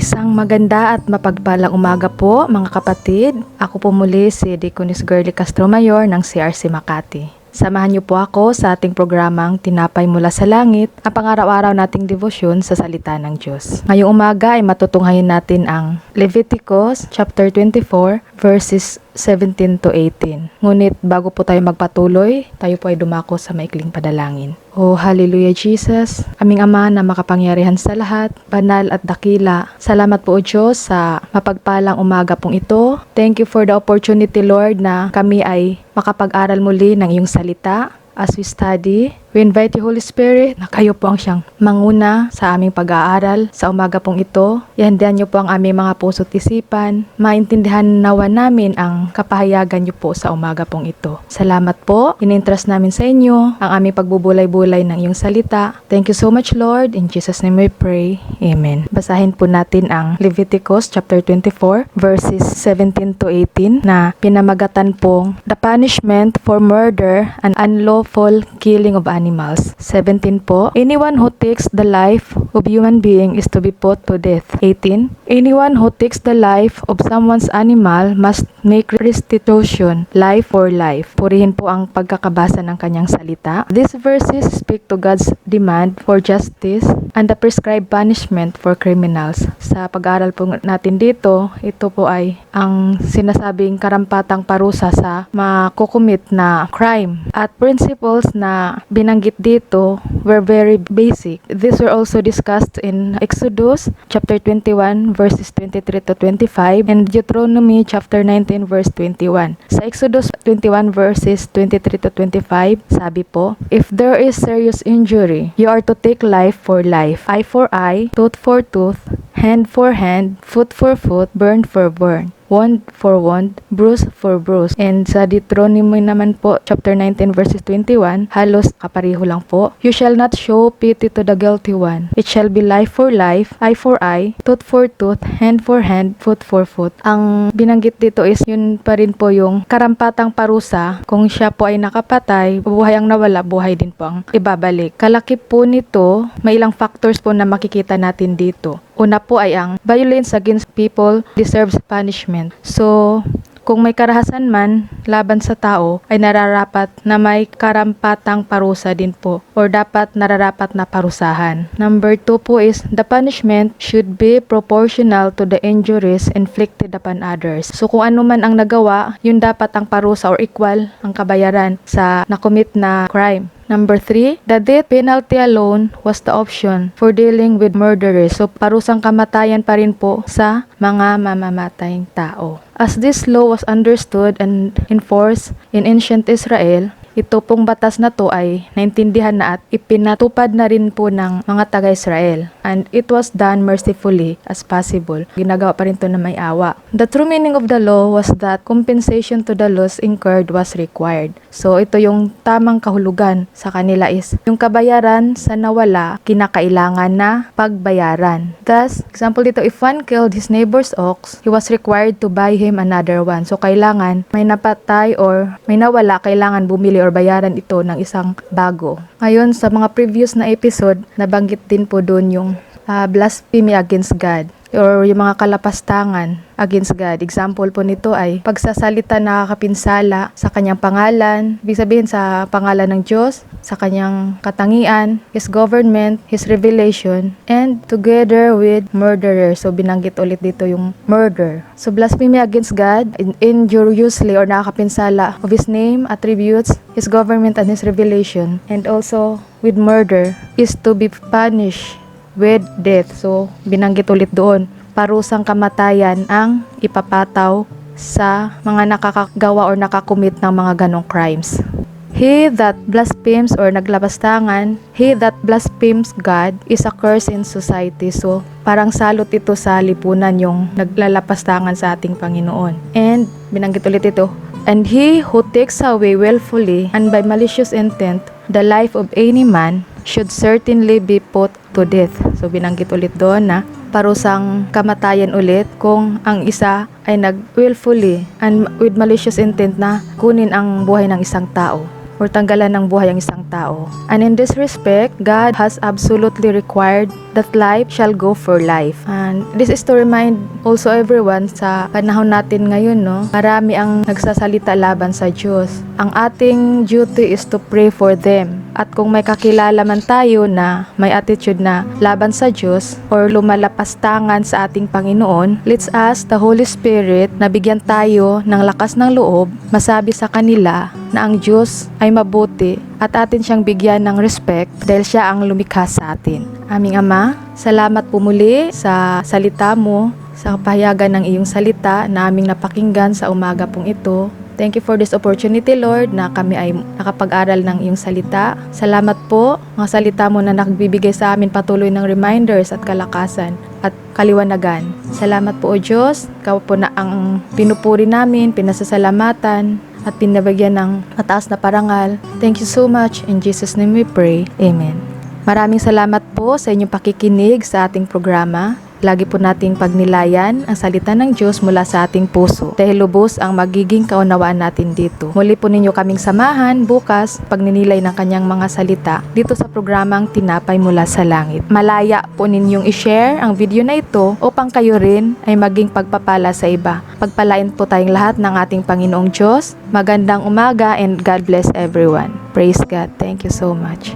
Isang maganda at mapagpalang umaga po mga kapatid. Ako po muli si Deaconess Girly Castro Mayor ng CRC Makati. Samahan niyo po ako sa ating programang Tinapay Mula sa Langit, ang pang-araw-araw nating debosyon sa salita ng Diyos. Ngayong umaga ay matutunghayin natin ang Leviticus chapter 24 verses 17 to 18. Ngunit bago po tayo magpatuloy, tayo po ay dumako sa maikling padalangin. Oh, hallelujah Jesus, aming Ama na makapangyarihan sa lahat, banal at dakila. Salamat po o Diyos sa mapagpalang umaga pong ito. Thank you for the opportunity, Lord, na kami ay makapag-aral muli ng iyong salita. As we study, we invite you, Holy Spirit, na kayo po ang siyang manguna sa aming pag-aaral sa umaga pong ito. Ihandihan niyo po ang aming mga puso't isipan. Maintindihan nawa namin ang kapahayagan niyo po sa umaga pong ito. Salamat po. Inintrust namin sa inyo ang aming pagbubulay-bulay ng iyong salita. Thank you so much, Lord. In Jesus' name we pray. Amen. Basahin po natin ang Leviticus chapter 24 verses 17 to 18 na pinamagatan pong The Punishment for Murder and Unlawful Killing of Animals. 17 po, anyone who takes the life of human being is to be put to death. 18, anyone who takes the life of someone's animal must make restitution, life for life. Purihin po ang pagkakabasa ng kanyang salita. These verses speak to God's demand for justice and the prescribed punishment for criminals. Sa pag-aaral po natin dito, ito po ay ang sinasabing karampatang parusa sa makukumit na crime. At principles na binanggit dito were very basic. These were also discussed in Exodus chapter 21 verses 23 to 25 and Deuteronomy chapter 19 verse 21. Sa Exodus 21 verses 23 to 25, sabi po, if there is serious injury, you are to take life for life, eye for eye, tooth for tooth, hand for hand, foot for foot, burn for burn, wound for wound, bruise for bruise. And sa Deuteronomy naman po, chapter 19 verses 21, halos kapareho lang po. You shall not show pity to the guilty one. It shall be life for life, eye for eye, tooth for tooth, hand for hand, foot for foot. Ang binanggit dito is yun pa rin po yung karampatang parusa. Kung siya po ay nakapatay, buhay ang nawala, buhay din po ang ibabalik. Kalakip po nito, may ilang factors po na makikita natin dito. Una po ay ang violence against people deserves punishment. So, kung may karahasan man laban sa tao, ay nararapat na may karampatang parusa din po or dapat nararapat na parusahan. Number 2 po is the punishment should be proportional to the injuries inflicted upon others. So kung ano man ang nagawa, yun dapat ang parusa or equal ang kabayaran sa nakomit na crime. Number 3, the death penalty alone was the option for dealing with murderers. So, parusang kamatayan pa rin po sa mga mamamatayang tao. As this law was understood and enforced in ancient Israel, ito pong batas na to ay naintindihan na at ipinatupad na rin po ng mga taga-Israel. And it was done mercifully as possible. Ginagawa pa rin to na may awa. The true meaning of the law was that compensation to the loss incurred was required. So ito yung tamang kahulugan sa kanila is yung kabayaran sa nawala, kinakailangan na pagbayaran. Thus, example dito, if one killed his neighbor's ox, he was required to buy him another one. So kailangan may napatay or may nawala, kailangan bumili or bayaran ito ng isang bago. Ngayon, sa mga previous na episode, nabanggit din po doon yung blasphemy against God or yung mga kalapastangan against God. Example po nito ay pagsasalita nakakapinsala sa kanyang pangalan, ibig sabihin sa pangalan ng Diyos, sa kanyang katangian, His government, His revelation, and together with murderer. So binanggit ulit dito yung murder. So blasphemy against God, injuriously or nakakapinsala of His name, attributes, His government, and His revelation, and also with murder is to be punished with death. So, binanggit ulit doon, parusang kamatayan ang ipapataw sa mga nakakagawa or nakakumit ng mga ganong crimes. He that blasphemes or naglabastangan, he that blasphemes God is a curse in society. So, parang salot ito sa lipunan yung naglalapastangan sa ating Panginoon. And, binanggit ulit ito, and he who takes away willfully and by malicious intent the life of any man should certainly be put to death. So binanggit ulit doon na parusang kamatayan ulit kung ang isa ay nag-willfully and with malicious intent na kunin ang buhay ng isang tao or tanggalan ng buhay ang isang tao. And in this respect, God has absolutely required that life shall go for life. And this is to remind also everyone sa panahon natin ngayon, no? Marami ang nagsasalita laban sa Diyos. Ang ating duty is to pray for them. At kung may kakilala man tayo na may attitude na laban sa Diyos or lumalapastangan sa ating Panginoon, let's ask the Holy Spirit na bigyan tayo ng lakas ng loob, masabi sa kanila na ang Diyos ay mabuti at atin siyang bigyan ng respect dahil siya ang lumikha sa atin. Aming Ama, salamat po muli sa salita mo, sa pahayagan ng iyong salita na aming napakinggan sa umaga pong ito. Thank you for this opportunity, Lord, na kami ay nakapag-aral ng iyong salita. Salamat po, mga salita mo na nagbibigay sa amin patuloy ng reminders at kalakasan at kaliwanagan. Salamat po, O Diyos. Ikaw po na ang pinupuri namin, pinasasalamatan, at pinabagyan ng mataas na parangal. Thank you so much. In Jesus' name we pray. Amen. Maraming salamat po sa inyong pakikinig sa ating programa. Lagi po nating pagnilayan ang salita ng Diyos mula sa ating puso dahil lubos ang magiging kaunawaan natin dito. Muli po ninyo kaming samahan bukas pagninilay ng kanyang mga salita dito sa programang Tinapay Mula sa Langit. Malaya po ninyong i-share ang video na ito upang kayo rin ay maging pagpapala sa iba. Pagpalain po tayong lahat ng ating Panginoong Diyos. Magandang umaga and God bless everyone. Praise God. Thank you so much.